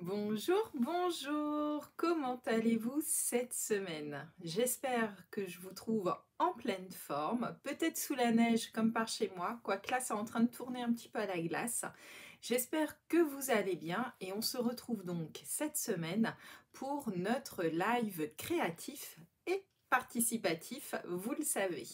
Bonjour, bonjour, comment allez-vous cette semaine? J'espère que je vous trouve en pleine forme, peut-être sous la neige comme par chez moi, quoique là c'est en train de tourner un petit peu à la glace. J'espère que vous allez bien et on se retrouve donc cette semaine pour notre live créatif et participatif, vous le savez.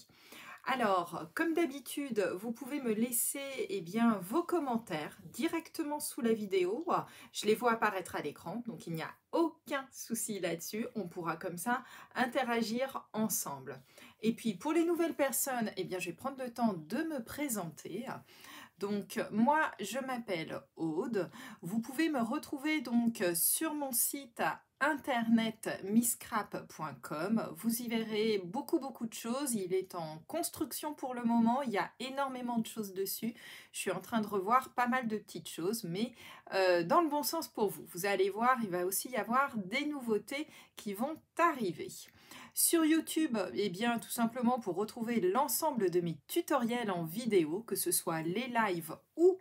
Alors, comme d'habitude, vous pouvez me laisser bien, vos commentaires directement sous la vidéo. Je les vois apparaître à l'écran, donc il n'y a aucun souci là-dessus. On pourra comme ça interagir ensemble. Et puis, pour les nouvelles personnes, je vais prendre le temps de me présenter. Donc moi, je m'appelle Aude. Vous pouvez me retrouver donc sur mon site internet misscrap.com. Vous y verrez beaucoup de choses. Il est en construction pour le moment. Il y a énormément de choses dessus. Je suis en train de revoir pas mal de petites choses, mais dans le bon sens pour vous. Vous allez voir, il va aussi y avoir des nouveautés qui vont arriver. Sur YouTube, tout simplement pour retrouver l'ensemble de mes tutoriels en vidéo, que ce soit les lives ou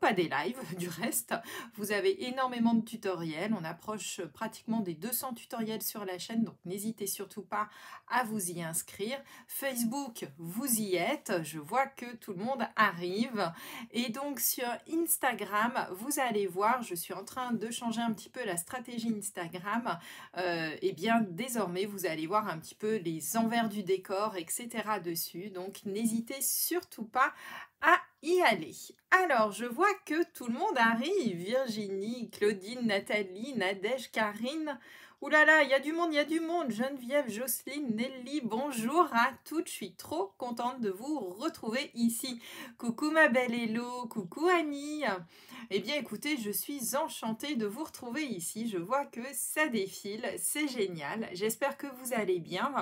pas des lives du reste. Vous avez énormément de tutoriels, on approche pratiquement des 200 tutoriels sur la chaîne, donc n'hésitez surtout pas à vous y inscrire. Facebook, vous y êtes, je vois que tout le monde arrive. Et donc sur Instagram, vous allez voir, je suis en train de changer un petit peu la stratégie Instagram. Désormais, vous allez voir un petit peu les envers du décor, etc. dessus. Donc n'hésitez surtout pas à y aller. Alors, je vois que tout le monde arrive. Virginie, Claudine, Nathalie, Nadège, Karine. Ouh là là, il y a du monde, il y a du monde. Geneviève, Jocelyne, Nelly, bonjour à toutes. Je suis trop contente de vous retrouver ici. Coucou ma belle Hello, coucou Annie. Eh bien, écoutez, je suis enchantée de vous retrouver ici. Je vois que ça défile, c'est génial. J'espère que vous allez bien.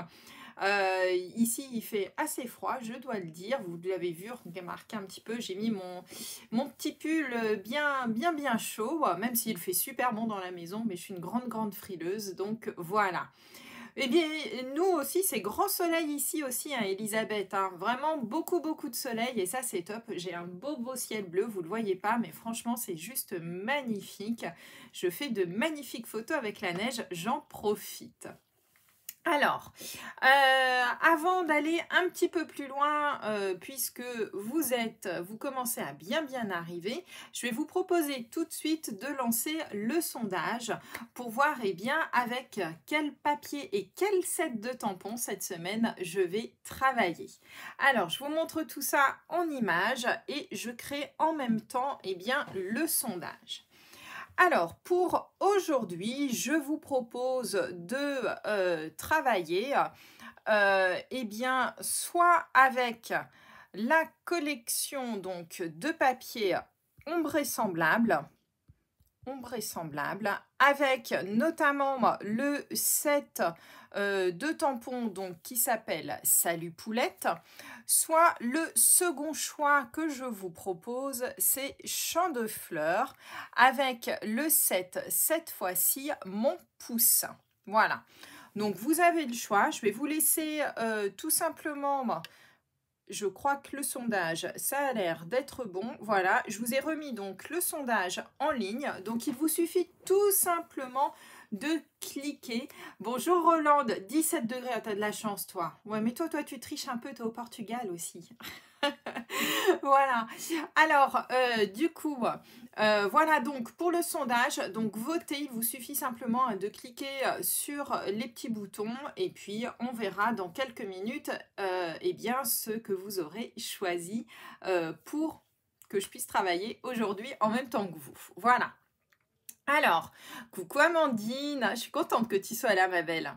Ici, il fait assez froid, je dois le dire. Vous l'avez vu, remarqué un petit peu, j'ai mis mon petit pull bien chaud, même s'il fait super bon dans la maison, mais je suis une grande frileuse, donc voilà. Eh bien, nous aussi, c'est grand soleil ici aussi, hein, Elisabeth. Hein. Vraiment beaucoup de soleil et ça, c'est top. J'ai un beau ciel bleu, vous ne le voyez pas, mais franchement, c'est juste magnifique. Je fais de magnifiques photos avec la neige, j'en profite. Alors, avant d'aller un petit peu plus loin, puisque vous commencez à bien arriver, je vais vous proposer tout de suite de lancer le sondage pour voir avec quel papier et quel set de tampons cette semaine je vais travailler. Alors, je vous montre tout ça en image et je crée en même temps le sondage. Alors, pour aujourd'hui, je vous propose de travailler soit avec la collection donc, de papier ombré semblable, avec notamment le set de tampons donc, qui s'appelle Salut Poulette, soit le second choix que je vous propose, c'est Champ de fleurs, avec le set, cette fois-ci, Mon pouce. Voilà, donc vous avez le choix, je vais vous laisser tout simplement... Je crois que le sondage, ça a l'air d'être bon. Voilà, je vous ai remis donc le sondage en ligne. Donc, il vous suffit tout simplement de cliquer. Bonjour Rolande, 17 degrés. Ah, t'as de la chance, toi. Ouais, mais toi, tu triches un peu, t'es au Portugal aussi. Voilà. Alors, voilà donc pour le sondage. Donc, votez, il vous suffit simplement de cliquer sur les petits boutons et puis on verra dans quelques minutes ce que vous aurez choisi pour que je puisse travailler aujourd'hui en même temps que vous. Voilà. Alors, coucou Amandine, je suis contente que tu sois là, ma belle.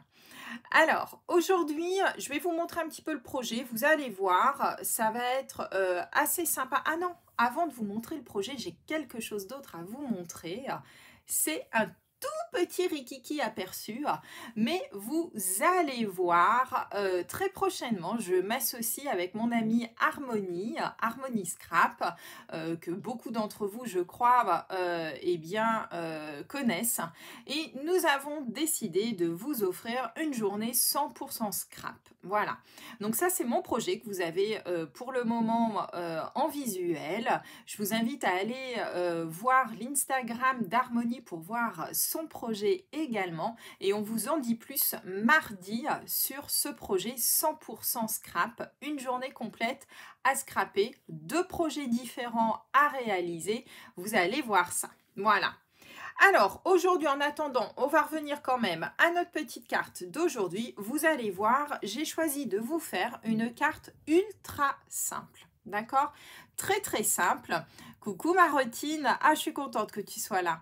Alors, aujourd'hui, je vais vous montrer un petit peu le projet. Vous allez voir, ça va être assez sympa. Ah non, avant de vous montrer le projet, j'ai quelque chose d'autre à vous montrer. C'est un petit rikiki aperçu, mais vous allez voir très prochainement, je m'associe avec mon amie Harmonie, Harmonie Scrap, que beaucoup d'entre vous, je crois, connaissent. Et nous avons décidé de vous offrir une journée 100% scrap. Voilà. Donc ça, c'est mon projet que vous avez pour le moment en visuel. Je vous invite à aller voir l'Instagram d'Harmonie pour voir son projet également. Et on vous en dit plus mardi sur ce projet 100% scrap. Une journée complète à scraper, 2 projets différents à réaliser. Vous allez voir ça. Voilà. Alors, aujourd'hui, en attendant, on va revenir quand même à notre petite carte d'aujourd'hui. Vous allez voir, j'ai choisi de vous faire une carte ultra simple. D'accord? Très, très simple. Coucou Marotine. Ah, je suis contente que tu sois là.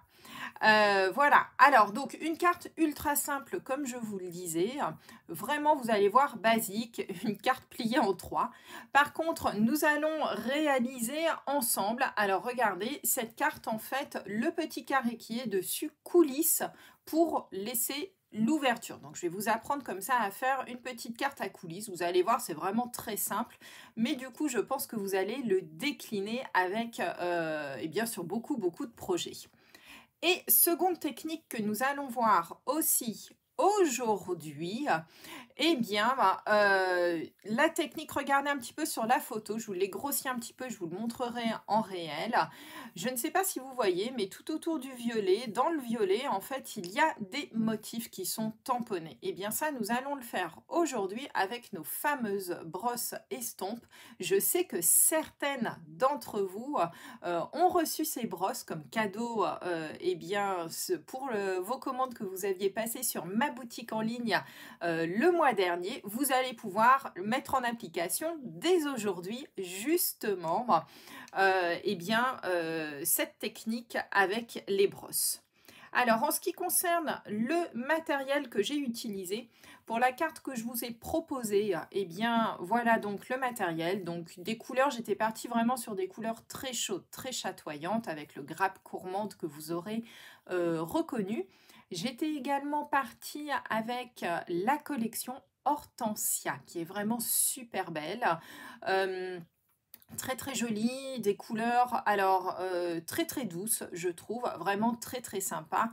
Voilà, alors donc une carte ultra simple comme je vous le disais, vraiment vous allez voir basique, une carte pliée en 3. Par contre, nous allons réaliser ensemble, alors regardez, cette carte en fait, le petit carré qui est dessus coulisse pour laisser l'ouverture. Donc je vais vous apprendre comme ça à faire une petite carte à coulisses. Vous allez voir, c'est vraiment très simple, mais du coup je pense que vous allez le décliner avec, sur beaucoup de projets. Et seconde technique que nous allons voir aussi aujourd'hui, la technique, regardez un petit peu sur la photo, je vous l'ai grossi un petit peu, je vous le montrerai en réel. Je ne sais pas si vous voyez, mais tout autour du violet, dans le violet, en fait, il y a des motifs qui sont tamponnés. Et bien ça, nous allons le faire aujourd'hui avec nos fameuses brosses estompes. Je sais que certaines d'entre vous ont reçu ces brosses comme cadeau pour vos commandes que vous aviez passées sur ma boutique en ligne le mois dernier. Vous allez pouvoir mettre en application dès aujourd'hui justement cette technique avec les brosses. Alors, en ce qui concerne le matériel que j'ai utilisé pour la carte que je vous ai proposée, voilà donc le matériel. Donc, des couleurs, j'étais partie vraiment sur des couleurs très chaudes, très chatoyantes avec le grappe gourmande que vous aurez reconnu. J'étais également partie avec la collection Hortensia qui est vraiment super belle. Très très jolie, des couleurs alors très très douces, je trouve, vraiment très très sympa.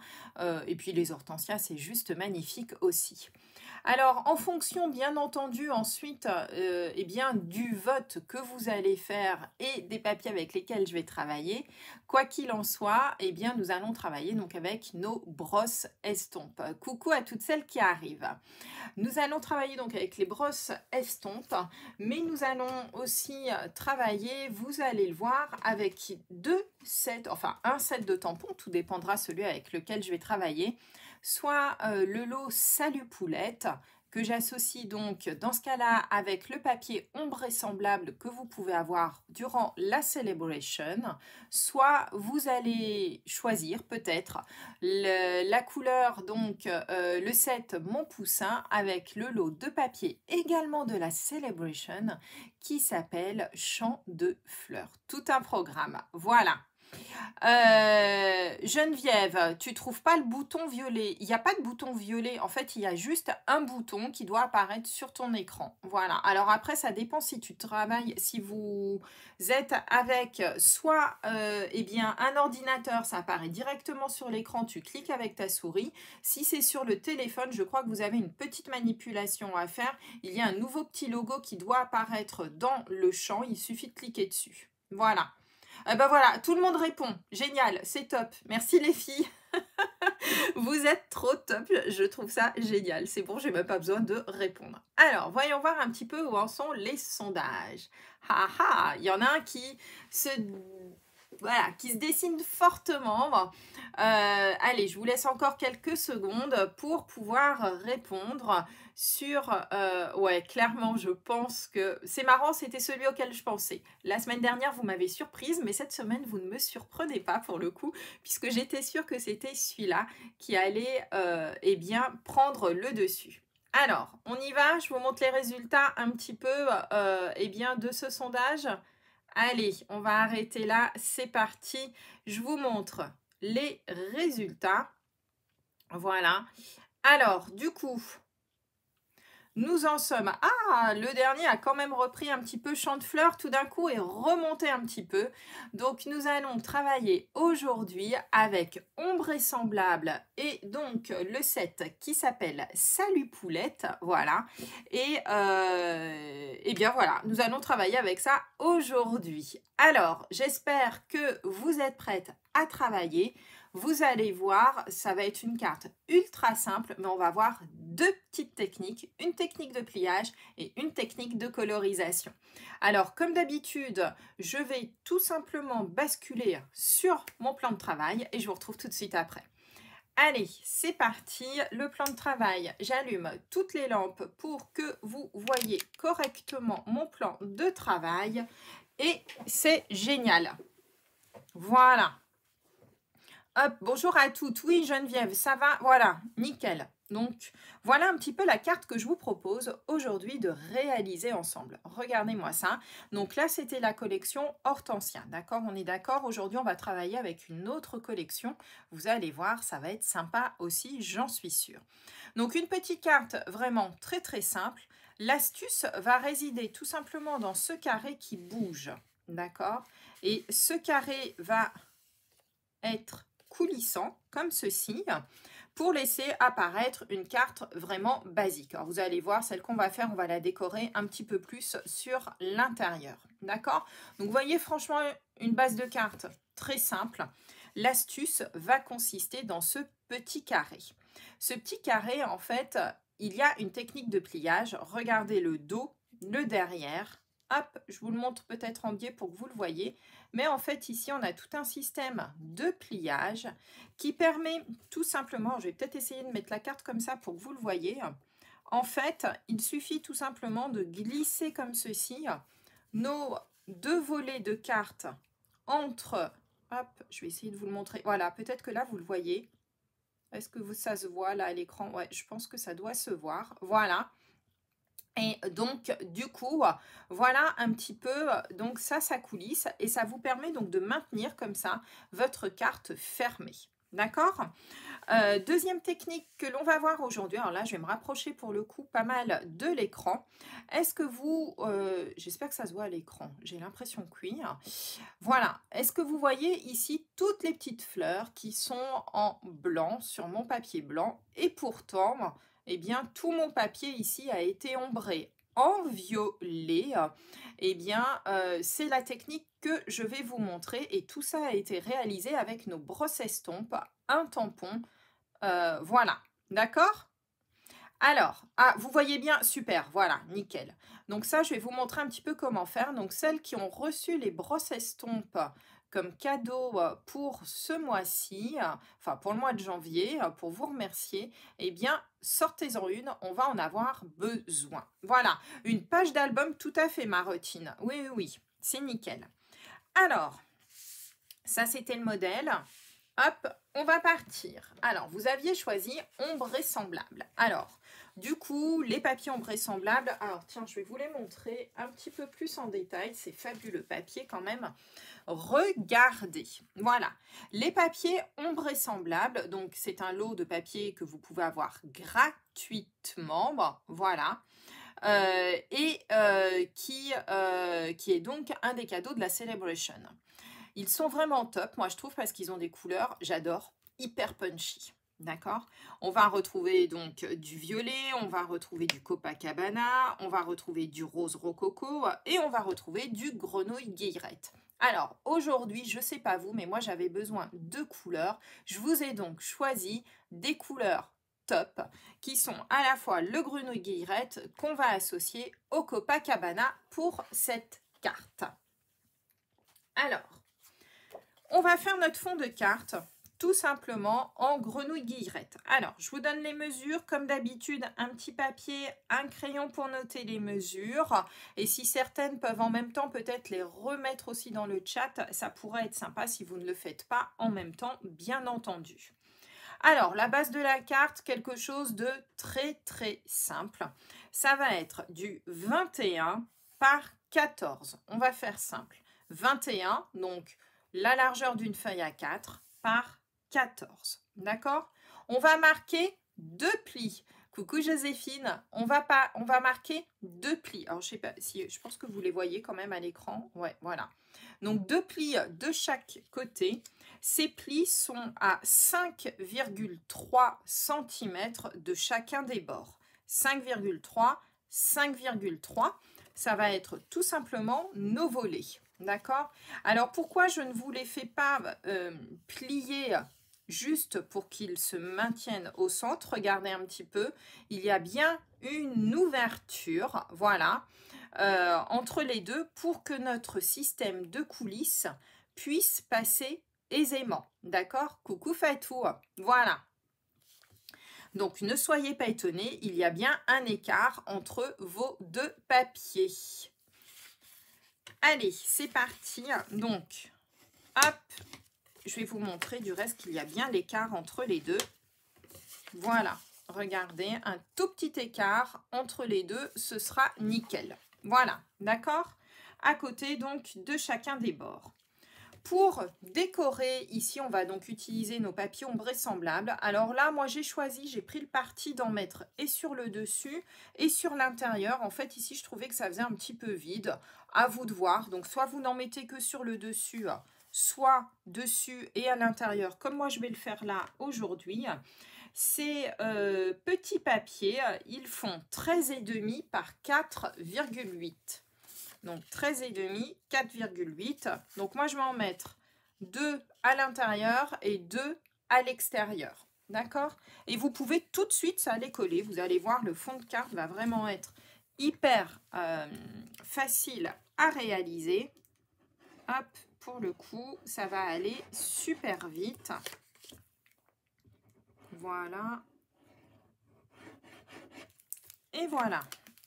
Et puis les hortensias, c'est juste magnifique aussi. Alors, en fonction, bien entendu, ensuite, du vote que vous allez faire et des papiers avec lesquels je vais travailler, quoi qu'il en soit, nous allons travailler donc avec nos brosses estompes. Coucou à toutes celles qui arrivent. Nous allons travailler donc avec les brosses estompes, mais nous allons aussi travailler, vous allez le voir, avec un set de tampons, tout dépendra celui avec lequel je vais travailler, soit le lot Salut Poulette, que j'associe donc dans ce cas-là avec le papier ombré semblable que vous pouvez avoir durant la Celebration, soit vous allez choisir peut-être la couleur, donc le set Mon Poussin avec le lot de papier également de la Celebration qui s'appelle Chant de fleurs. Tout un programme, voilà. Geneviève, tu trouves pas le bouton violet? Il n'y a pas de bouton violet, en fait il y a juste un bouton qui doit apparaître sur ton écran. Voilà, alors après ça dépend si tu travailles, si vous êtes avec soit un ordinateur, ça apparaît directement sur l'écran, tu cliques avec ta souris. Si c'est sur le téléphone, je crois que vous avez une petite manipulation à faire. Il y a un nouveau petit logo qui doit apparaître dans le champ, il suffit de cliquer dessus. Voilà. Voilà, tout le monde répond. Génial, c'est top. Merci les filles. Vous êtes trop top. Je trouve ça génial. C'est bon, j'ai même pas besoin de répondre. Alors, voyons voir un petit peu où en sont les sondages. Il y en a un qui se dessine fortement. Allez, je vous laisse encore quelques secondes pour pouvoir répondre sur... clairement, je pense que... C'est marrant, c'était celui auquel je pensais. La semaine dernière, vous m'avez surprise, mais cette semaine, vous ne me surprenez pas pour le coup, puisque j'étais sûre que c'était celui-là qui allait prendre le dessus. Alors, on y va, je vous montre les résultats un petit peu de ce sondage. Allez, on va arrêter là, c'est parti. Je vous montre les résultats. Voilà. Alors, du coup, nous en sommes... Ah, le dernier a quand même repris un petit peu Chant de fleurs tout d'un coup et remonté un petit peu. Donc, nous allons travailler aujourd'hui avec Ombre et semblable et donc le set qui s'appelle Salut Poulette. Voilà. Et bien voilà, nous allons travailler avec ça aujourd'hui. Alors, j'espère que vous êtes prêtes à travailler. Vous allez voir, ça va être une carte ultra simple, mais on va voir deux petites techniques, une technique de pliage et une technique de colorisation. Alors, comme d'habitude, je vais tout simplement basculer sur mon plan de travail et je vous retrouve tout de suite après. Allez, c'est parti, le plan de travail, j'allume toutes les lampes pour que vous voyez correctement mon plan de travail et c'est génial. Voilà. Hop, bonjour à toutes. Oui, Geneviève, ça va? Voilà, nickel. Donc, voilà un petit peu la carte que je vous propose aujourd'hui de réaliser ensemble. Regardez-moi ça. Donc là, c'était la collection Hortensia. D'accord? On est d'accord? Aujourd'hui, on va travailler avec une autre collection. Vous allez voir, ça va être sympa aussi, j'en suis sûre. Donc, une petite carte vraiment très, très simple. L'astuce va résider tout simplement dans ce carré qui bouge. D'accord? Et ce carré va être coulissant comme ceci pour laisser apparaître une carte vraiment basique. Alors vous allez voir, celle qu'on va faire, on va la décorer un petit peu plus sur l'intérieur. D'accord? Donc vous voyez franchement une base de carte très simple. L'astuce va consister dans ce petit carré. Ce petit carré, en fait, il y a une technique de pliage. Regardez le dos, le derrière. Hop, je vous le montre peut-être en biais pour que vous le voyez. Mais en fait, ici, on a tout un système de pliage qui permet tout simplement, je vais peut-être essayer de mettre la carte comme ça pour que vous le voyez. En fait, il suffit tout simplement de glisser comme ceci nos deux volets de cartes entre... Hop, je vais essayer de vous le montrer. Voilà, peut-être que là, vous le voyez. Est-ce que ça se voit là à l'écran? Ouais, je pense que ça doit se voir. Voilà. Et donc, du coup, voilà un petit peu, donc ça coulisse et ça vous permet donc de maintenir comme ça votre carte fermée. D'accord? Deuxième technique que l'on va voir aujourd'hui, alors là, je vais me rapprocher pour le coup pas mal de l'écran. Est-ce que vous, j'espère que ça se voit à l'écran, j'ai l'impression que oui. Voilà, est-ce que vous voyez ici toutes les petites fleurs qui sont en blanc sur mon papier blanc et pourtant, eh bien, tout mon papier ici a été ombré en violet. Eh bien, c'est la technique que je vais vous montrer et tout ça a été réalisé avec nos brosses estompes, un tampon, voilà, d'accord? Alors, ah, vous voyez bien, super, voilà, nickel. Donc ça, je vais vous montrer un petit peu comment faire. Donc celles qui ont reçu les brosses estompes comme cadeau pour ce mois-ci, enfin pour le mois de janvier, pour vous remercier, eh bien, sortez-en une, on va en avoir besoin. Voilà, une page d'album tout à fait Marotine. Oui, oui, oui, c'est nickel. Alors, ça c'était le modèle. Hop, on va partir. Alors, vous aviez choisi ombre et semblable. Alors, du coup, les papiers ombre et semblable. Alors, tiens, je vais vous les montrer un petit peu plus en détail. C'est fabuleux papier quand même. Regardez. Voilà. Les papiers ombre et semblable. Donc, c'est un lot de papier que vous pouvez avoir gratuitement. Bon, voilà. Qui est donc un des cadeaux de la Celebration. Ils sont vraiment top, moi je trouve, parce qu'ils ont des couleurs, j'adore, hyper punchy. D'accord? On va retrouver donc du violet, on va retrouver du Copacabana, on va retrouver du rose rococo et on va retrouver du grenouille guillerette. Alors aujourd'hui, je ne sais pas vous, mais moi j'avais besoin de couleurs. Je vous ai donc choisi des couleurs top qui sont à la fois le grenouille guillerette qu'on va associer au Copacabana pour cette carte. Alors, on va faire notre fond de carte tout simplement en grenouille guillerette. Alors, je vous donne les mesures. Comme d'habitude, un petit papier, un crayon pour noter les mesures. Et si certaines peuvent en même temps peut-être les remettre aussi dans le chat, ça pourrait être sympa si vous ne le faites pas en même temps, bien entendu. Alors, la base de la carte, quelque chose de très très simple. Ça va être du 21 par 14. On va faire simple. 21, donc la largeur d'une feuille A4 par 14. D'accord? On va marquer 2 plis. Coucou Joséphine, on va marquer 2 plis. Alors je sais pas si je pense que vous les voyez quand même à l'écran. Ouais, voilà. Donc 2 plis de chaque côté. Ces plis sont à 5,3 cm de chacun des bords. 5,3, 5,3. Ça va être tout simplement nos volets. D'accord? Alors pourquoi je ne vous les fais pas plier juste pour qu'ils se maintiennent au centre? Regardez un petit peu. Il y a bien une ouverture, voilà, entre les deux pour que notre système de coulisses puisse passer aisément. D'accord? Coucou Fatou. Voilà. Donc, ne soyez pas étonnés, il y a bien un écart entre vos 2 papiers. Allez, c'est parti. Donc, hop, je vais vous montrer du reste qu'il y a bien l'écart entre les deux. Voilà, regardez, un tout petit écart entre les deux, ce sera nickel. Voilà, d'accord? À côté donc de chacun des bords. Pour décorer, ici, on va donc utiliser nos papiers ombrés semblables. Alors là, moi, j'ai pris le parti d'en mettre et sur le dessus et sur l'intérieur. En fait, ici, je trouvais que ça faisait un petit peu vide. À vous de voir. Donc, soit vous n'en mettez que sur le dessus, soit dessus et à l'intérieur, comme moi, je vais le faire là aujourd'hui. Ces petits papiers, ils font 13,5 par 4,8. Donc 13,5, 4,8. Donc moi je vais en mettre 2 à l'intérieur et 2 à l'extérieur. D'accord? Et vous pouvez tout de suite, ça aller coller. Vous allez voir, le fond de carte va vraiment être hyper facile à réaliser. Hop, pour le coup, ça va aller super vite. Voilà. Et voilà.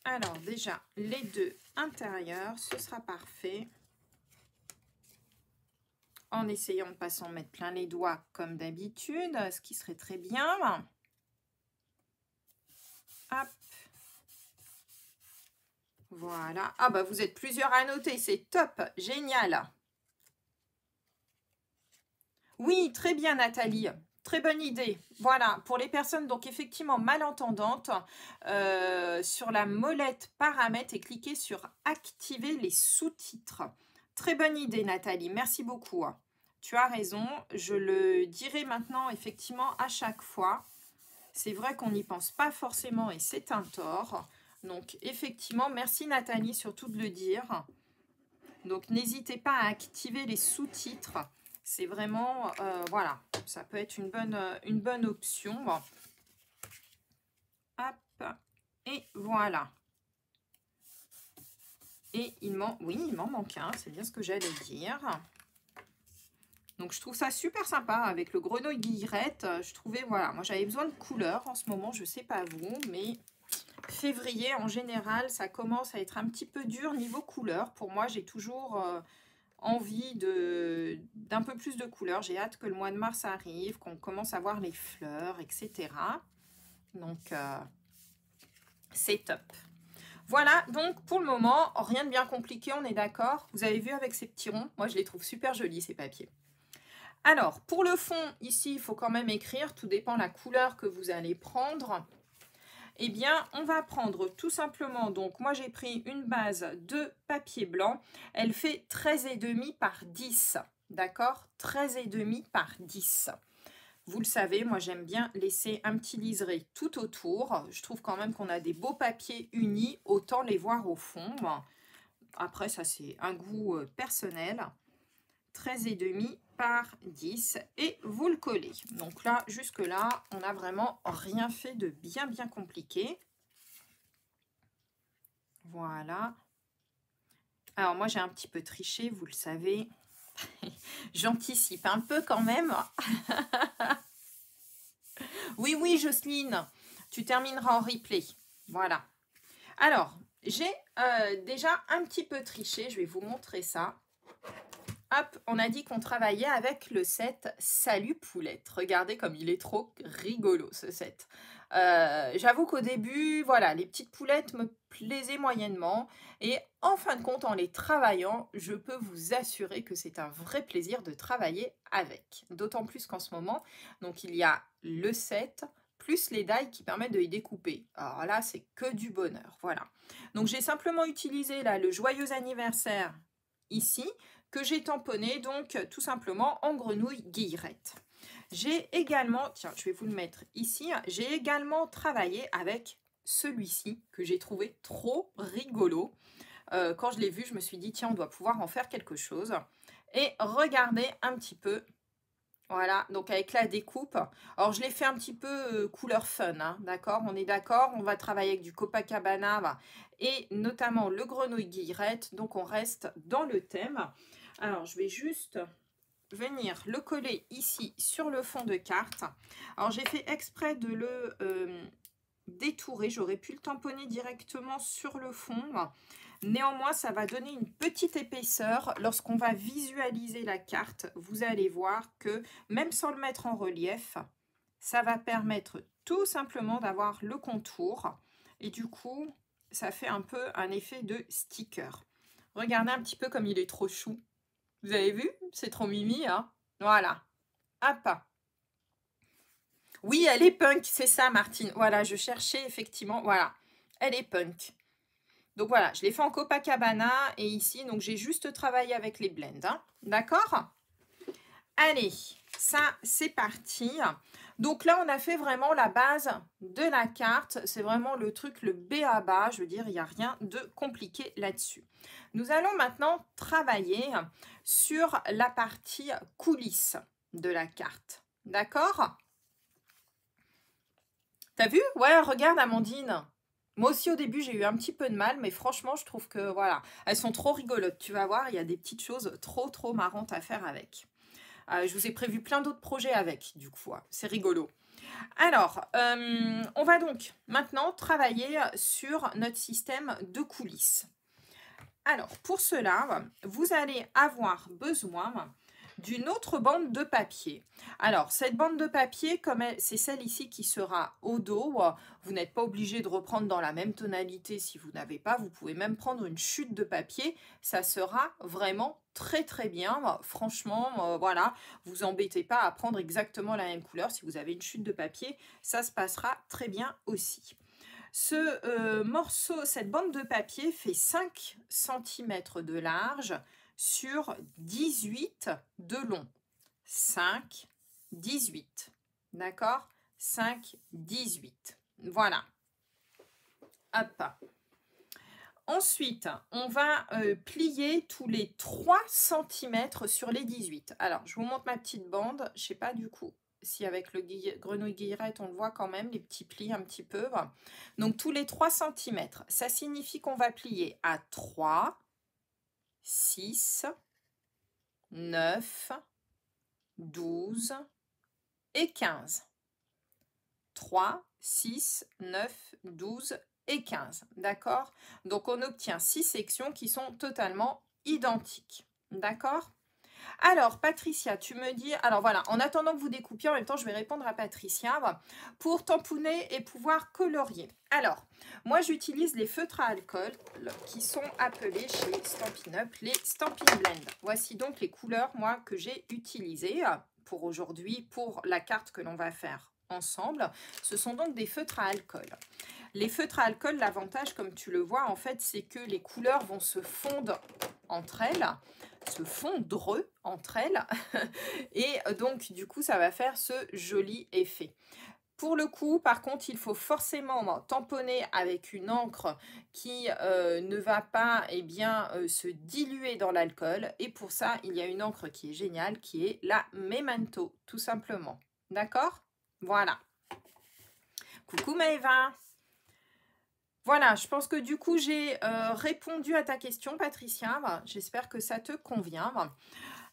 Alors déjà, les 2 intérieurs, ce sera parfait. En essayant de ne pas s'en mettre plein les doigts comme d'habitude, ce qui serait très bien. Hop. Voilà. Ah bah vous êtes plusieurs à noter, c'est top, génial. Oui, très bien Nathalie. Très bonne idée. Voilà, pour les personnes donc effectivement malentendantes, sur la molette paramètres et cliquez sur activer les sous-titres. Très bonne idée Nathalie, merci beaucoup. Tu as raison, je le dirai maintenant effectivement à chaque fois. C'est vrai qu'on n'y pense pas forcément et c'est un tort. Donc effectivement, merci Nathalie surtout de le dire. Donc n'hésitez pas à activer les sous-titres. C'est vraiment, voilà, ça peut être une bonne option. Bon. Hop, et voilà. Et il m'en manque un, c'est bien ce que j'allais dire. Donc, je trouve ça super sympa avec le grenouille guillerette. Je trouvais, voilà, moi j'avais besoin de couleurs en ce moment, je sais pas vous, mais février en général, ça commence à être un petit peu dur niveau couleurs. Pour moi, j'ai toujours... envie d'un peu plus de couleurs. J'ai hâte que le mois de mars arrive, qu'on commence à voir les fleurs, etc. Donc, c'est top. Voilà, donc pour le moment, rien de bien compliqué, on est d'accord. Vous avez vu avec ces petits ronds, moi je les trouve super jolis ces papiers. Alors, pour le fond, ici, il faut quand même écrire, tout dépend de la couleur que vous allez prendre. Eh bien, on va prendre tout simplement, donc moi j'ai pris une base de papier blanc, elle fait 13,5 par 10, d'accord? 13,5 par 10. Vous le savez, moi j'aime bien laisser un petit liseré tout autour. Je trouve quand même qu'on a des beaux papiers unis, autant les voir au fond. Après, ça c'est un goût personnel. 13,5 par 10 et vous le collez. Donc là, jusque là, on n'a vraiment rien fait de bien compliqué. Voilà. Alors moi, j'ai un petit peu triché, vous le savez. J'anticipe un peu quand même. Oui, Jocelyne, tu termineras en replay. Voilà. Alors, j'ai déjà un petit peu triché. Je vais vous montrer ça. Hop, on a dit qu'on travaillait avec le set Salut Poulette. Regardez comme il est trop rigolo ce set. J'avoue qu'au début, voilà, les petites poulettes me plaisaient moyennement. Et en fin de compte, en les travaillant, je peux vous assurer que c'est un vrai plaisir de travailler avec. D'autant plus qu'en ce moment, donc il y a le set plus les die qui permettent de les découper. Alors là, c'est que du bonheur, voilà. Donc j'ai simplement utilisé là le joyeux anniversaire ici, que j'ai tamponné donc tout simplement en grenouille guillerette. J'ai également, tiens, je vais vous le mettre ici, j'ai également travaillé avec celui-ci que j'ai trouvé trop rigolo. Quand je l'ai vu, je me suis dit, tiens, on doit pouvoir en faire quelque chose. Et regardez un petit peu, voilà, donc avec la découpe. Alors, je l'ai fait un petit peu couleur fun, hein, d'accord? On est d'accord, on va travailler avec du Copacabana et notamment le grenouille guillerette. Donc, on reste dans le thème. Alors, je vais juste venir le coller ici sur le fond de carte. Alors, j'ai fait exprès de le détourer. J'aurais pu le tamponner directement sur le fond. Néanmoins, ça va donner une petite épaisseur. Lorsqu'on va visualiser la carte, vous allez voir que même sans le mettre en relief, ça va permettre tout simplement d'avoir le contour. Et du coup, ça fait un peu un effet de sticker. Regardez un petit peu comme il est trop chou. Vous avez vu? C'est trop mimi, hein? Voilà. Hop. Oui, elle est punk, c'est ça, Martine. Voilà, je cherchais effectivement. Voilà, elle est punk. Donc voilà, je l'ai fait en Copacabana et ici, donc j'ai juste travaillé avec les blends. Hein. D'accord? Allez, ça, c'est parti. Donc là, on a fait vraiment la base de la carte. C'est vraiment le truc, le B à bas. Je veux dire, il n'y a rien de compliqué là-dessus. Nous allons maintenant travailler sur la partie coulisses de la carte. D'accord? T'as vu? Ouais, regarde Amandine. Moi aussi au début j'ai eu un petit peu de mal, mais franchement je trouve que voilà, elles sont trop rigolotes. Tu vas voir, il y a des petites choses trop marrantes à faire avec. Je vous ai prévu plein d'autres projets avec, du coup, hein. C'est rigolo. Alors, on va donc maintenant travailler sur notre système de coulisses. Alors, pour cela, vous allez avoir besoin d'une autre bande de papier. Alors, cette bande de papier, comme c'est celle ici qui sera au dos, vous n'êtes pas obligé de reprendre dans la même tonalité si vous n'avez pas. Vous pouvez même prendre une chute de papier. Ça sera vraiment très bien. Franchement, voilà, vous embêtez pas à prendre exactement la même couleur. Si vous avez une chute de papier, ça se passera très bien aussi. Ce morceau, cette bande de papier fait 5 cm de large sur 18 de long. 5, 18. D'accord? 5, 18. Voilà. Hop. Ensuite, on va plier tous les 3 cm sur les 18. Alors, je vous montre ma petite bande. Je ne sais pas du coup si avec le grenouille guillerette, on le voit quand même, les petits plis un petit peu. Donc, tous les 3 cm. Ça signifie qu'on va plier à 3, 6, 9, 12 et 15. 3, 6, 9, 12 et 15. D'accord? Donc, on obtient 6 sections qui sont totalement identiques. D'accord? Alors, Patricia, tu me dis... Alors, voilà, en attendant que vous découpiez, en même temps, je vais répondre à Patricia pour tamponner et pouvoir colorier. Alors, moi, j'utilise les feutres à alcool qui sont appelés chez Stampin' Up les Stampin' Blend. Voici donc les couleurs, moi, que j'ai utilisées pour aujourd'hui, pour la carte que l'on va faire ensemble. Ce sont donc des feutres à alcool. Les feutres à alcool, l'avantage, comme tu le vois, en fait, c'est que les couleurs vont se fondre entre elles, se fondre entre elles, et donc, du coup, ça va faire ce joli effet. Pour le coup, par contre, il faut forcément tamponner avec une encre qui ne va pas se diluer dans l'alcool. Et pour ça, il y a une encre qui est géniale, qui est la Memento, tout simplement. D'accord? Voilà. Coucou Maëva. Voilà, je pense que du coup, j'ai répondu à ta question, Patricia. J'espère que ça te convient.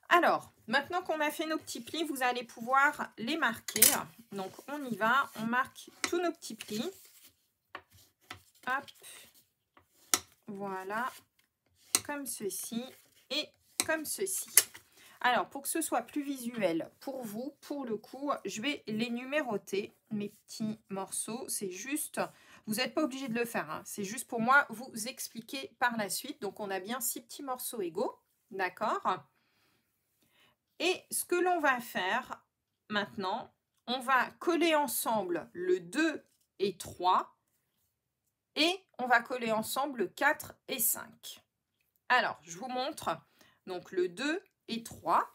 Alors, maintenant qu'on a fait nos petits plis, vous allez pouvoir les marquer. Donc, on y va. On marque tous nos petits plis. Hop. Voilà. Comme ceci et comme ceci. Alors, pour que ce soit plus visuel pour vous, pour le coup, je vais les numéroter, mes petits morceaux. C'est juste, vous n'êtes pas obligé de le faire, hein. C'est juste pour moi vous expliquer par la suite. Donc, on a bien 6 petits morceaux égaux, d'accord? Et ce que l'on va faire maintenant, on va coller ensemble le 2 et 3 et on va coller ensemble le 4 et 5. Alors, je vous montre donc le 2 et 3.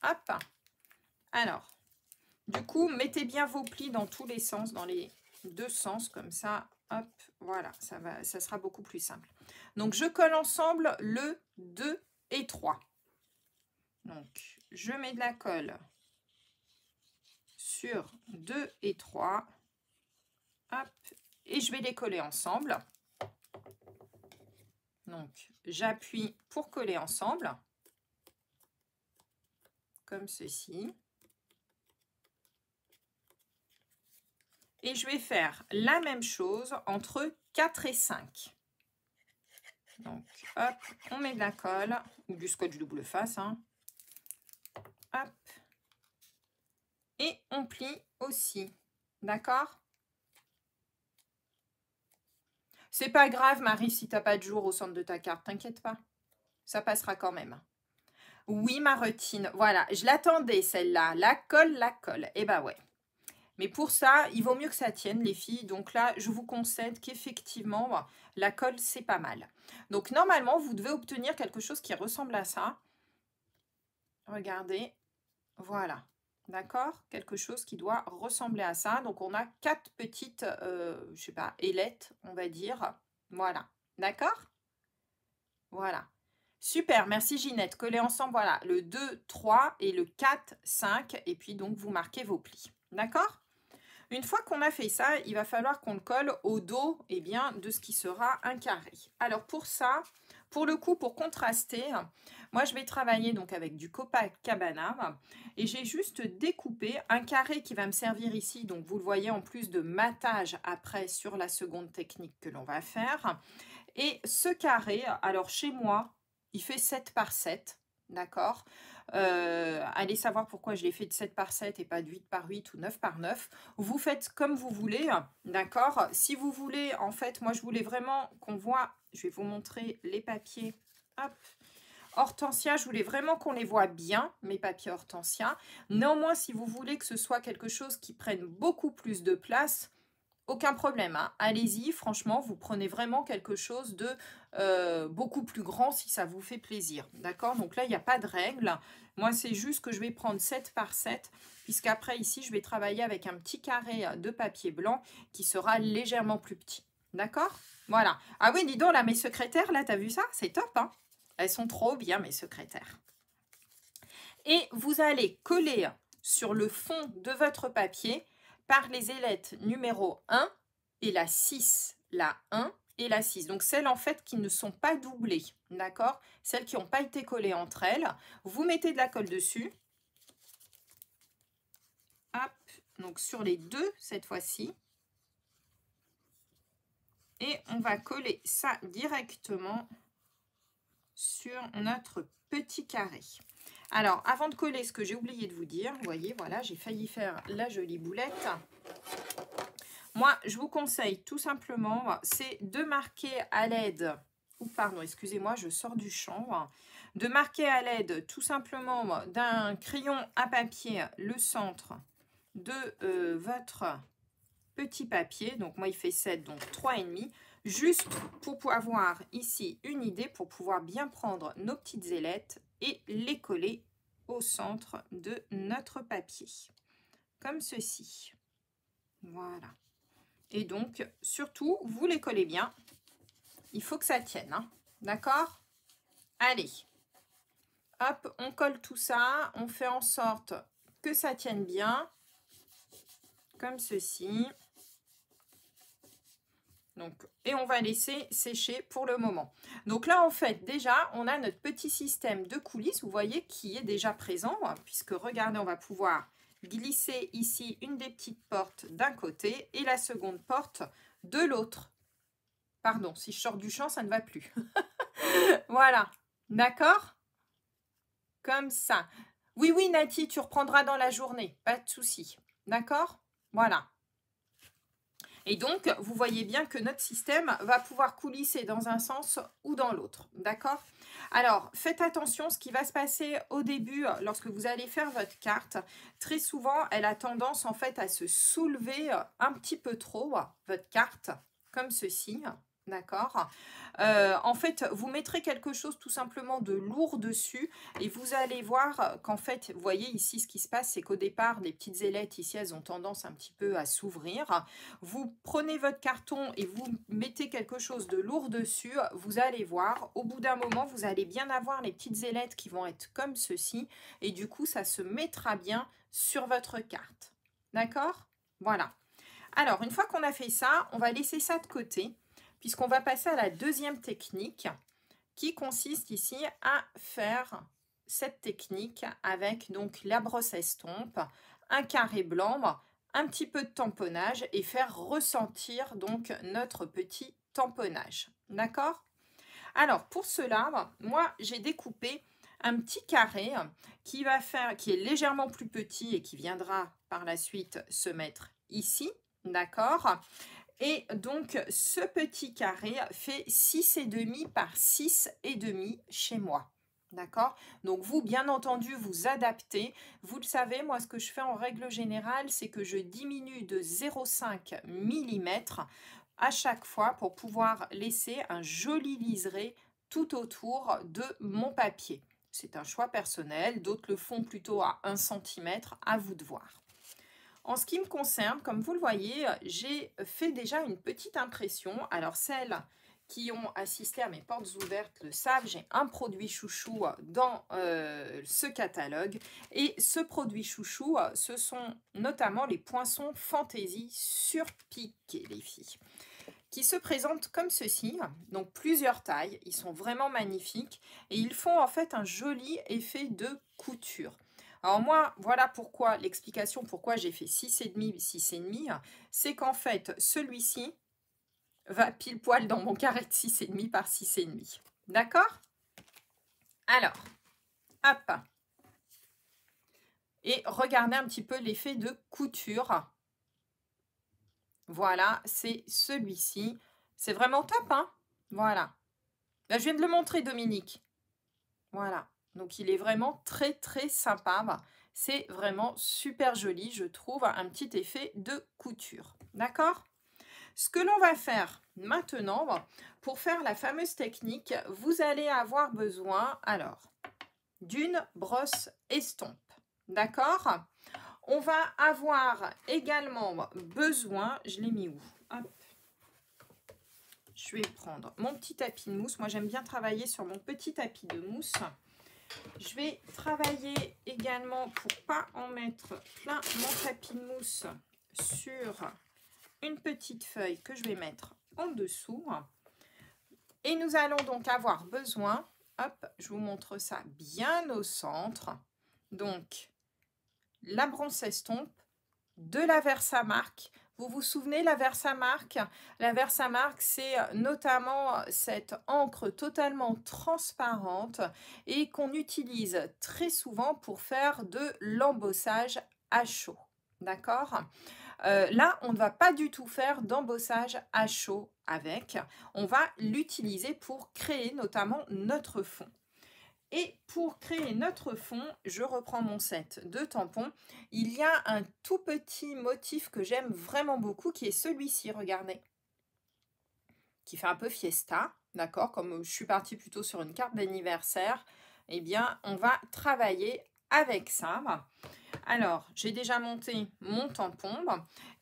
Hop. Alors, du coup, mettez bien vos plis dans tous les sens, dans les deux sens, comme ça. Hop, voilà, ça sera beaucoup plus simple. Donc, je colle ensemble le 2 et 3. Donc, je mets de la colle sur 2 et 3. Hop, et je vais les coller ensemble. Donc, j'appuie pour coller ensemble, comme ceci. Et je vais faire la même chose entre 4 et 5. Donc, hop, on met de la colle, ou du scotch double face, hein. Hop. Et on plie aussi. D'accord? C'est pas grave, Marie, si t'as pas de jour au centre de ta carte, t'inquiète pas. Ça passera quand même. Oui, ma routine. Voilà, je l'attendais, celle-là. La colle. Eh ben ouais. Mais pour ça, il vaut mieux que ça tienne, les filles. Donc là, je vous concède qu'effectivement, la colle, c'est pas mal. Donc normalement, vous devez obtenir quelque chose qui ressemble à ça. Regardez. Voilà. D'accord? Quelque chose qui doit ressembler à ça. Donc on a 4 petites, je sais pas, ailettes, on va dire. Voilà. D'accord? Voilà. Super, merci Ginette. Collez ensemble, voilà, le 2, 3 et le 4, 5. Et puis donc, vous marquez vos plis. D'accord? Une fois qu'on a fait ça, il va falloir qu'on le colle au dos bien, de ce qui sera un carré. Alors pour ça, pour le coup, pour contraster, moi je vais travailler donc avec du Copacabana et j'ai juste découpé un carré qui va me servir ici. Donc vous le voyez en plus de matage après sur la seconde technique que l'on va faire. Et ce carré, alors chez moi, il fait 7 par 7, d'accord? Allez savoir pourquoi je l'ai fait de 7 par 7 et pas de 8 par 8 ou 9 par 9. Vous faites comme vous voulez, d'accord? Si vous voulez, en fait, moi je voulais vraiment qu'on voit, je vais vous montrer les papiers. Hop. Hortensia, je voulais vraiment qu'on les voit bien, mes papiers hortensia. Néanmoins, si vous voulez que ce soit quelque chose qui prenne beaucoup plus de place, aucun problème, hein. Allez-y, franchement, vous prenez vraiment quelque chose de beaucoup plus grand si ça vous fait plaisir. D'accord? Donc là, il n'y a pas de règle. Moi, c'est juste que je vais prendre 7 par 7, puisqu'après, ici, je vais travailler avec un petit carré de papier blanc qui sera légèrement plus petit. D'accord? Voilà. Ah oui, dis donc, là, mes secrétaires, là, t'as vu ça? C'est top, hein? Elles sont trop bien, mes secrétaires. Et vous allez coller sur le fond de votre papier par les ailettes numéro 1 et la 6, la 1 et la 6. Donc celles en fait qui ne sont pas doublées, d'accord? Celles qui n'ont pas été collées entre elles. Vous mettez de la colle dessus. Hop, donc sur les deux cette fois-ci. Et on va coller ça directement sur notre petit carré. Alors, avant de coller, ce que j'ai oublié de vous dire, vous voyez, voilà, j'ai failli faire la jolie boulette. Moi, je vous conseille tout simplement, c'est de marquer à l'aide, ou pardon, excusez-moi, je sors du champ, de marquer à l'aide tout simplement d'un crayon à papier le centre de votre petit papier. Donc, moi, il fait 7, donc 3,5. Juste pour avoir ici une idée, pour pouvoir bien prendre nos petites ailettes et les coller au centre de notre papier. Comme ceci. Voilà. Et donc, surtout, vous les collez bien. Il faut que ça tienne. Hein. D'accord? Allez. Hop, on colle tout ça. On fait en sorte que ça tienne bien. Comme ceci. Donc, et on va laisser sécher pour le moment. Donc là, en fait, déjà, on a notre petit système de coulisses, vous voyez, qui est déjà présent, puisque, regardez, on va pouvoir glisser ici une des petites portes d'un côté et la seconde porte de l'autre. Pardon, si je sors du champ, ça ne va plus. Voilà, d'accord? comme ça. Oui, oui, Nati, tu reprendras dans la journée, pas de souci. D'accord? Voilà. Et donc, vous voyez bien que notre système va pouvoir coulisser dans un sens ou dans l'autre. D'accord? Alors, faites attention, ce qui va se passer au début, lorsque vous allez faire votre carte, très souvent, elle a tendance en fait à se soulever un petit peu trop, votre carte, comme ceci. D'accord? En fait, vous mettrez quelque chose tout simplement de lourd dessus et vous allez voir qu'en fait, vous voyez ici ce qui se passe, c'est qu'au départ, les petites ailettes ici, elles ont tendance un petit peu à s'ouvrir. Vous prenez votre carton et vous mettez quelque chose de lourd dessus, vous allez voir, au bout d'un moment, vous allez bien avoir les petites ailettes qui vont être comme ceci et du coup, ça se mettra bien sur votre carte. D'accord? Voilà. Alors, une fois qu'on a fait ça, on va laisser ça de côté puisqu'on va passer à la deuxième technique qui consiste ici à faire cette technique avec donc la brosse estompe, un carré blanc, un petit peu de tamponnage et faire ressentir donc notre petit tamponnage. D'accord? Alors pour cela, moi j'ai découpé un petit carré qui est légèrement plus petit et qui viendra par la suite se mettre ici. D'accord? Et donc, ce petit carré fait 6,5 par 6,5 chez moi. D'accord? Donc, vous, bien entendu, vous adaptez. Vous le savez, moi, ce que je fais en règle générale, c'est que je diminue de 0,5 mm à chaque fois pour pouvoir laisser un joli liseré tout autour de mon papier. C'est un choix personnel. D'autres le font plutôt à 1 cm. À vous de voir. En ce qui me concerne, comme vous le voyez, j'ai fait déjà une petite impression. Alors celles qui ont assisté à mes portes ouvertes le savent, j'ai un produit chouchou dans ce catalogue. Et ce produit chouchou, ce sont notamment les poinçons fantaisie surpiqués, les filles, qui se présentent comme ceci, donc plusieurs tailles. Ils sont vraiment magnifiques et ils font en fait un joli effet de couture. Alors moi, voilà pourquoi, l'explication pourquoi j'ai fait 6,5, 6,5, c'est qu'en fait, celui-ci va pile poil dans mon carré de 6,5 par 6,5. D'accord? Alors, hop. Et regardez un petit peu l'effet de couture. Voilà, c'est celui-ci. C'est vraiment top, hein? Voilà. Là, je viens de le montrer, Dominique. Voilà. Donc, il est vraiment très, très sympa. C'est vraiment super joli, je trouve, un petit effet de couture. D'accord? Ce que l'on va faire maintenant, pour faire la fameuse technique, vous allez avoir besoin, alors, d'une brosse estompe. D'accord? On va avoir également besoin, je l'ai mis où? Hop. Je vais prendre mon petit tapis de mousse. Moi, j'aime bien travailler sur mon petit tapis de mousse. Je vais travailler également pour ne pas en mettre plein mon tapis de mousse sur une petite feuille que je vais mettre en dessous. Et nous allons donc avoir besoin, hop, je vous montre ça bien au centre. Donc, la bronze estompe, de la Versamark. Vous vous souvenez, la Versamark? La Versamark, c'est notamment cette encre totalement transparente et qu'on utilise très souvent pour faire de l'embossage à chaud. D'accord? Là, on ne va pas du tout faire d'embossage à chaud avec. On va l'utiliser pour créer notamment notre fond. Et pour créer notre fond, je reprends mon set de tampons. Il y a un tout petit motif que j'aime vraiment beaucoup qui est celui-ci, regardez. Qui fait un peu fiesta, d'accord? Comme je suis partie plutôt sur une carte d'anniversaire, eh bien, on va travailler avec ça. Alors, j'ai déjà monté mon tampon.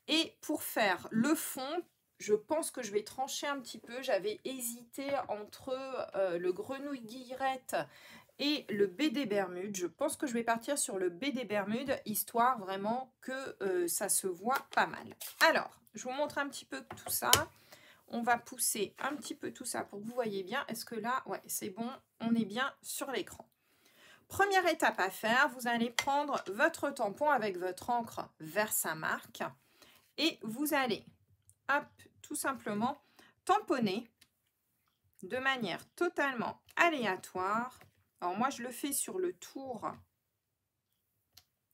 Et pour faire le fond, je pense que je vais trancher un petit peu. J'avais hésité entre le grenouille guillerette et le BD Bermude. Je pense que je vais partir sur le BD Bermude, histoire vraiment que ça se voit pas mal. Alors, je vous montre un petit peu tout ça. On va pousser un petit peu tout ça pour que vous voyez bien. Est-ce que là, ouais, c'est bon, on est bien sur l'écran. Première étape à faire, vous allez prendre votre tampon avec votre encre Versamark et vous allez, hop, tout simplement tamponner de manière totalement aléatoire. Alors moi, je le fais sur le tour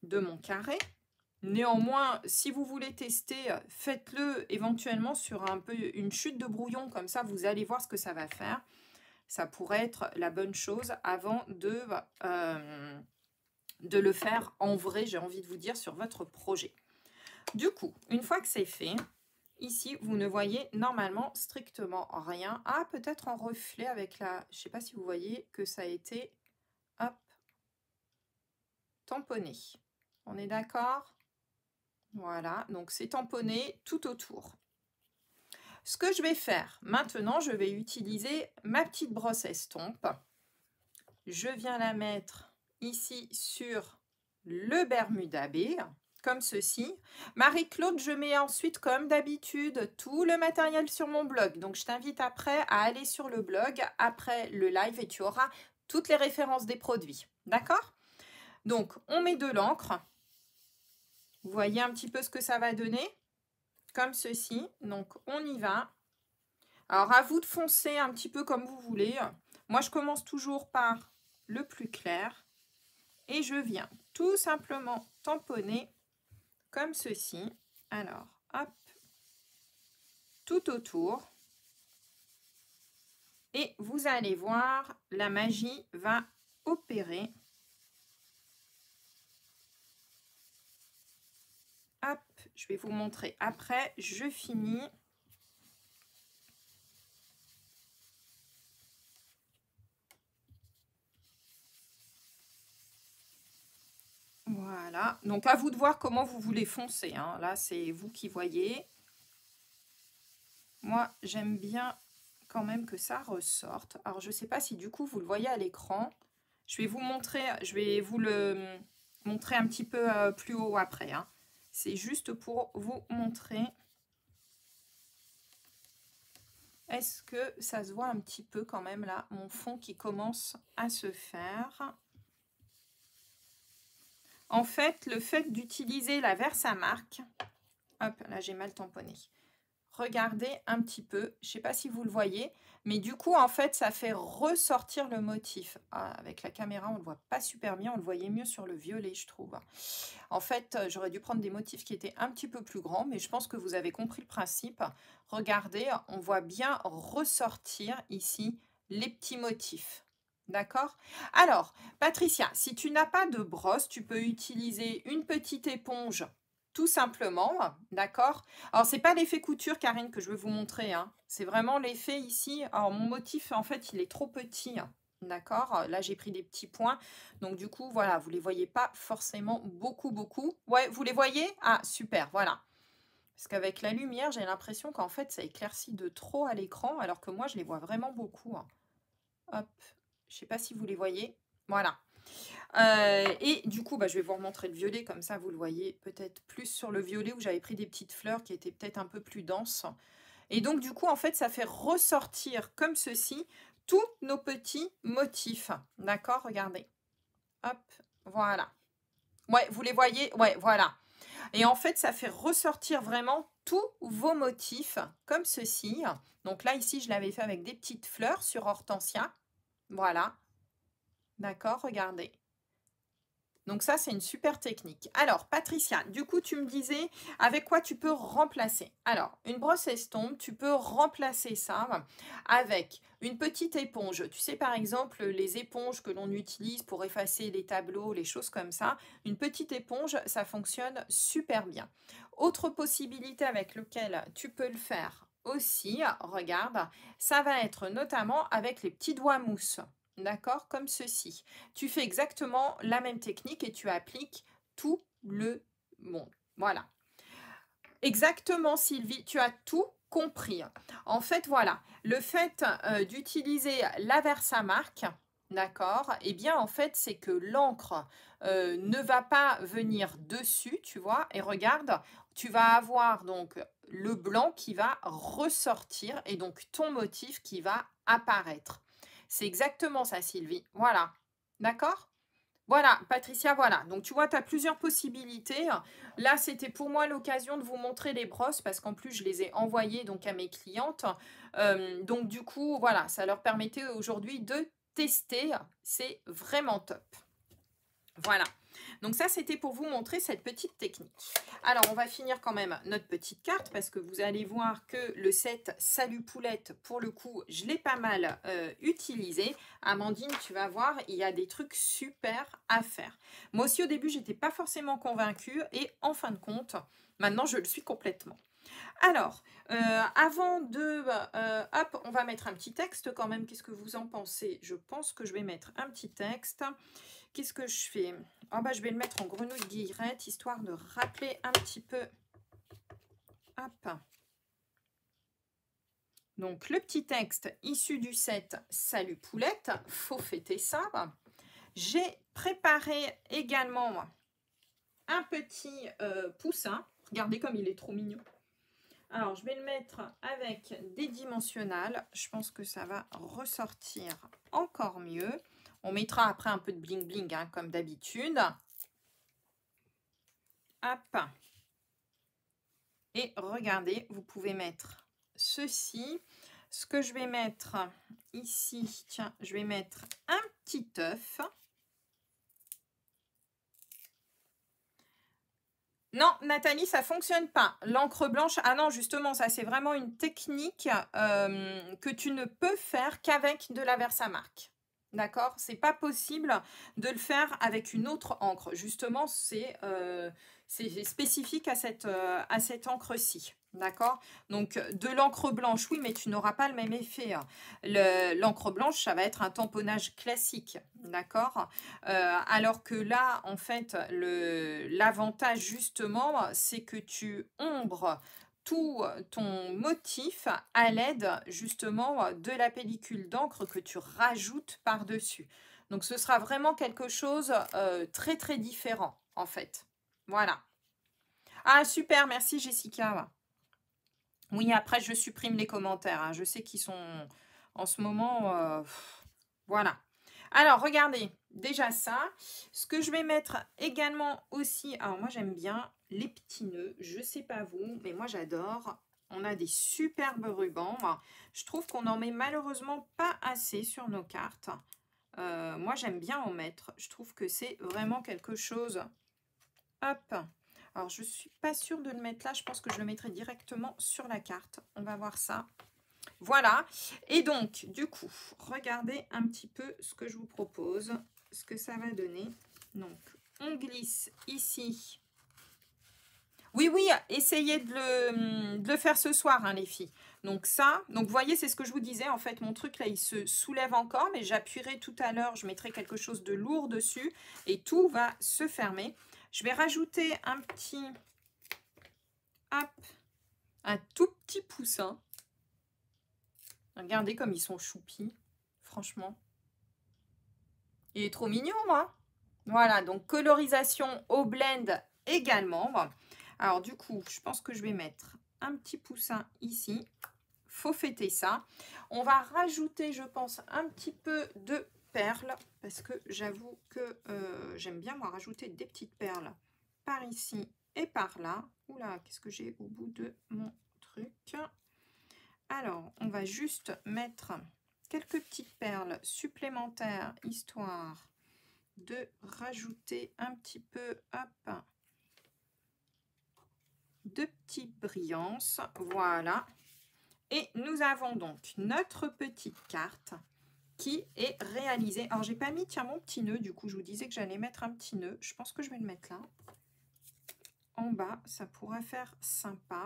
de mon carré. Néanmoins, si vous voulez tester, faites-le éventuellement sur un peu une chute de brouillon, comme ça vous allez voir ce que ça va faire. Ça pourrait être la bonne chose avant de le faire en vrai, j'ai envie de vous dire, sur votre projet. Du coup, une fois que c'est fait, ici, vous ne voyez normalement strictement rien. Ah, peut-être en reflet avec la... Je ne sais pas si vous voyez que ça a été, hop, tamponné. On est d'accord? Voilà, donc c'est tamponné tout autour. Ce que je vais faire maintenant, je vais utiliser ma petite brosse estompe. Je viens la mettre ici sur le Bermuda B, comme ceci. Marie-Claude, je mets ensuite, comme d'habitude, tout le matériel sur mon blog. Donc, je t'invite après à aller sur le blog, après le live, et tu auras toutes les références des produits. D'accord? Donc, on met de l'encre. Vous voyez un petit peu ce que ça va donner? Comme ceci. Donc, on y va. Alors, à vous de foncer un petit peu comme vous voulez. Moi, je commence toujours par le plus clair. Et je viens tout simplement tamponner comme ceci. Alors, hop, tout autour. Et vous allez voir, la magie va opérer. Hop, je vais vous montrer après. Je finis. Voilà, donc à vous de voir comment vous voulez foncer, hein. Là, c'est vous qui voyez. Moi, j'aime bien quand même que ça ressorte. Alors, je ne sais pas si du coup, vous le voyez à l'écran. Je vais vous montrer, je vais vous le montrer un petit peu plus haut après, hein. C'est juste pour vous montrer. Est-ce que ça se voit un petit peu quand même là, mon fond qui commence à se faire? En fait, le fait d'utiliser la Versamark, hop, là j'ai mal tamponné. Regardez un petit peu, je ne sais pas si vous le voyez, mais du coup, en fait, ça fait ressortir le motif. Ah, avec la caméra, on ne le voit pas super bien, on le voyait mieux sur le violet, je trouve. En fait, j'aurais dû prendre des motifs qui étaient un petit peu plus grands, mais je pense que vous avez compris le principe. Regardez, on voit bien ressortir ici les petits motifs. D'accord? Alors, Patricia, si tu n'as pas de brosse, tu peux utiliser une petite éponge tout simplement, d'accord? Alors, c'est pas l'effet couture, Karine, que je vais vous montrer, hein. C'est vraiment l'effet ici. Alors, mon motif, en fait, il est trop petit, d'accord? Là, j'ai pris des petits points. Donc, du coup, voilà, vous les voyez pas forcément beaucoup, beaucoup. Ouais, vous les voyez? Ah, super, voilà. Parce qu'avec la lumière, j'ai l'impression qu'en fait, ça éclaircit de trop à l'écran, alors que moi, je les vois vraiment beaucoup, hein. Hop, je sais pas si vous les voyez. Voilà. Et du coup, je vais vous remontrer le violet, comme ça vous le voyez peut-être plus sur le violet où j'avais pris des petites fleurs qui étaient peut-être un peu plus denses. Et donc du coup, en fait, ça fait ressortir comme ceci tous nos petits motifs. D'accord? Regardez. Hop, voilà. Ouais, vous les voyez? Ouais, voilà. Et en fait, ça fait ressortir vraiment tous vos motifs comme ceci. Donc là, ici, je l'avais fait avec des petites fleurs sur hortensia. Voilà. D'accord? Regardez. Donc ça, c'est une super technique. Alors, Patricia, du coup, tu me disais avec quoi tu peux remplacer. Alors, une brosse estompe, tu peux remplacer ça avec une petite éponge. Tu sais, par exemple, les éponges que l'on utilise pour effacer les tableaux, les choses comme ça. Une petite éponge, ça fonctionne super bien. Autre possibilité avec laquelle tu peux le faire aussi, regarde, ça va être notamment avec les petits doigts mousse. D'accord? Comme ceci. Tu fais exactement la même technique et tu appliques tout le monde. Voilà. Exactement, Sylvie, tu as tout compris. En fait, voilà, le fait d'utiliser la Versamark, d'accord, eh bien, en fait, c'est que l'encre ne va pas venir dessus, tu vois, et regarde, tu vas avoir donc le blanc qui va ressortir et donc ton motif qui va apparaître. C'est exactement ça, Sylvie. Voilà. D'accord? Voilà, Patricia, voilà. Donc, tu vois, tu as plusieurs possibilités. Là, c'était pour moi l'occasion de vous montrer les brosses parce qu'en plus, je les ai envoyées donc à mes clientes. Donc, du coup, voilà, ça leur permettait aujourd'hui de tester, c'est vraiment top. Voilà, donc ça c'était pour vous montrer cette petite technique. Alors on va finir quand même notre petite carte parce que vous allez voir que le set Salut Poulette, pour le coup, je l'ai pas mal utilisé. Amandine, tu vas voir, il y a des trucs super à faire. Moi aussi au début, j'étais pas forcément convaincue et en fin de compte, maintenant je le suis complètement. Alors, avant de... hop, on va mettre un petit texte quand même. Qu'est-ce que vous en pensez? Je pense que je vais mettre un petit texte. Qu'est-ce que je fais? Oh bah, je vais le mettre en grenouille guillerette, histoire de rappeler un petit peu. Hop. Donc, le petit texte issu du set Salut Poulette, faut fêter ça. J'ai préparé également un petit poussin. Regardez comme il est trop mignon. Alors, je vais le mettre avec des dimensionnels. Je pense que ça va ressortir encore mieux. On mettra après un peu de bling bling, hein, comme d'habitude. Hop. Et regardez, vous pouvez mettre ceci. Ce que je vais mettre ici, tiens, je vais mettre un petit œuf. Non, Nathalie, ça ne fonctionne pas. L'encre blanche, ah non, justement, ça c'est vraiment une technique que tu ne peux faire qu'avec de la Versamark. D'accord? C'est pas possible de le faire avec une autre encre. Justement, c'est spécifique à cette encre-ci. D'accord? Donc, de l'encre blanche, oui, mais tu n'auras pas le même effet. L'encre blanche, ça va être un tamponnage classique. D'accord? Alors que là, en fait, l'avantage, justement, c'est que tu ombres tout ton motif à l'aide justement de la pellicule d'encre que tu rajoutes par-dessus. Donc ce sera vraiment quelque chose très très différent en fait. Voilà. Ah super, merci Jessica. Oui, après je supprime les commentaires, hein. Je sais qu'ils sont en ce moment... voilà. Alors regardez, déjà ça. Ce que je vais mettre également aussi... Alors moi j'aime bien les petits nœuds, je sais pas vous, mais moi j'adore. On a des superbes rubans. Je trouve qu'on n'en met malheureusement pas assez sur nos cartes. Moi j'aime bien en mettre. Je trouve que c'est vraiment quelque chose. Hop. Alors je suis pas sûre de le mettre là. Je pense que je le mettrai directement sur la carte. On va voir ça. Voilà. Et donc du coup, regardez un petit peu ce que je vous propose. Ce que ça va donner. Donc on glisse ici. Oui, oui, essayez de le faire ce soir, hein, les filles. Donc ça, donc vous voyez, c'est ce que je vous disais. En fait, mon truc, là, il se soulève encore, mais j'appuierai tout à l'heure. Je mettrai quelque chose de lourd dessus et tout va se fermer. Je vais rajouter un petit... Hop, un tout petit poussin. Regardez comme ils sont choupis, franchement. Il est trop mignon, moi. Voilà, donc colorisation au blend également. Alors du coup, je pense que je vais mettre un petit poussin ici. Faut fêter ça. On va rajouter, je pense, un petit peu de perles. Parce que j'avoue que j'aime bien, moi, rajouter des petites perles par ici et par là. Oula, qu'est-ce que j'ai au bout de mon truc? Alors, on va juste mettre quelques petites perles supplémentaires, histoire de rajouter un petit peu, hop, de petites brillances, voilà. Et nous avons donc notre petite carte qui est réalisée. Alors, j'ai pas mis, tiens, mon petit nœud, du coup, je vous disais que j'allais mettre un petit nœud. Je pense que je vais le mettre là. En bas, ça pourrait faire sympa.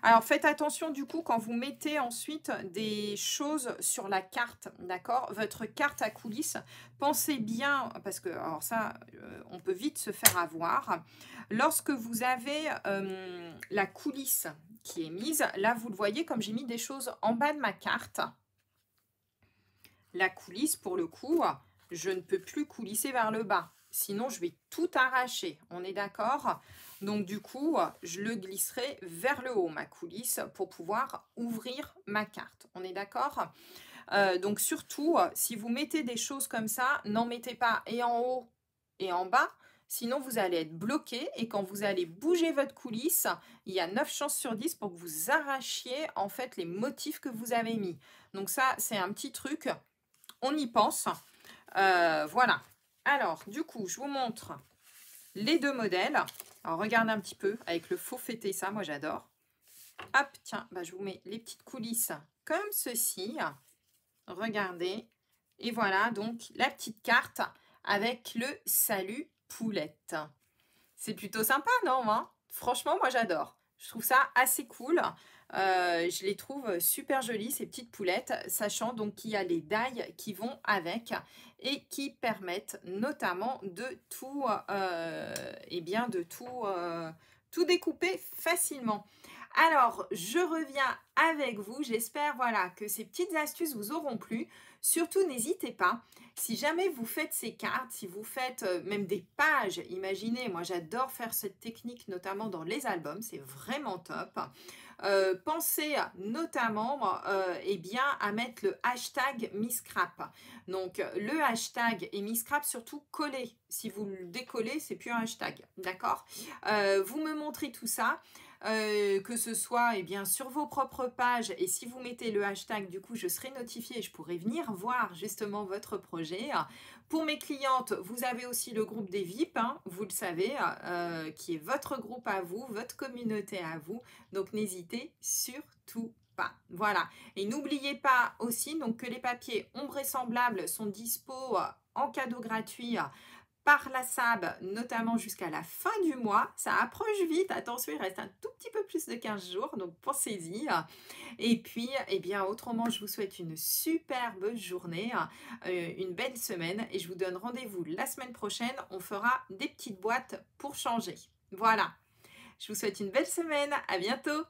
Alors, faites attention, du coup, quand vous mettez ensuite des choses sur la carte, d'accord? Votre carte à coulisses, pensez bien, parce que, alors ça, on peut vite se faire avoir. Lorsque vous avez la coulisse qui est mise, là, vous le voyez, comme j'ai mis des choses en bas de ma carte, la coulisse, pour le coup, je ne peux plus coulisser vers le bas. Sinon, je vais tout arracher. On est d'accord? Donc, du coup, je le glisserai vers le haut, ma coulisse, pour pouvoir ouvrir ma carte. On est d'accord? Donc, surtout, si vous mettez des choses comme ça, n'en mettez pas et en haut et en bas. Sinon, vous allez être bloqué et quand vous allez bouger votre coulisse, il y a 9 chances sur 10 pour que vous arrachiez, en fait, les motifs que vous avez mis. Donc, ça, c'est un petit truc. on y pense. Voilà. Alors, du coup, je vous montre les deux modèles. Alors, regardez un petit peu avec le faux fêté, ça, moi j'adore. Hop, tiens, bah, je vous mets les petites coulisses comme ceci. Regardez. Et voilà, donc, la petite carte avec le salut poulette. C'est plutôt sympa, non, hein? Franchement, moi j'adore. Je trouve ça assez cool. Je les trouve super jolies, ces petites poulettes, sachant donc qu'il y a les dailles qui vont avec et qui permettent notamment de tout, eh bien, de tout, tout découper facilement. Alors, je reviens avec vous. J'espère voilà, que ces petites astuces vous auront plu. Surtout, n'hésitez pas. Si jamais vous faites ces cartes, si vous faites même des pages, imaginez, moi j'adore faire cette technique notamment dans les albums, c'est vraiment top. Pensez notamment eh bien, à mettre le hashtag MissScrap. Donc le hashtag et MissScrap surtout collé. Si vous le décollez, c'est plus un hashtag, d'accord. Vous me montrez tout ça. Que ce soit eh bien, sur vos propres pages et si vous mettez le hashtag, du coup, je serai notifiée et je pourrai venir voir justement votre projet. Pour mes clientes, vous avez aussi le groupe des VIP, hein, vous le savez, qui est votre groupe à vous, votre communauté à vous. Donc, n'hésitez surtout pas. Voilà. Et n'oubliez pas aussi donc, que les papiers ombres et semblables sont dispo en cadeau gratuit par la SAB, notamment jusqu'à la fin du mois. Ça approche vite, attention, il reste un tout petit peu plus de 15 jours, donc pensez-y. Et puis, eh bien, autrement, je vous souhaite une superbe journée, une belle semaine, et je vous donne rendez-vous la semaine prochaine. On fera des petites boîtes pour changer. Voilà, je vous souhaite une belle semaine, à bientôt.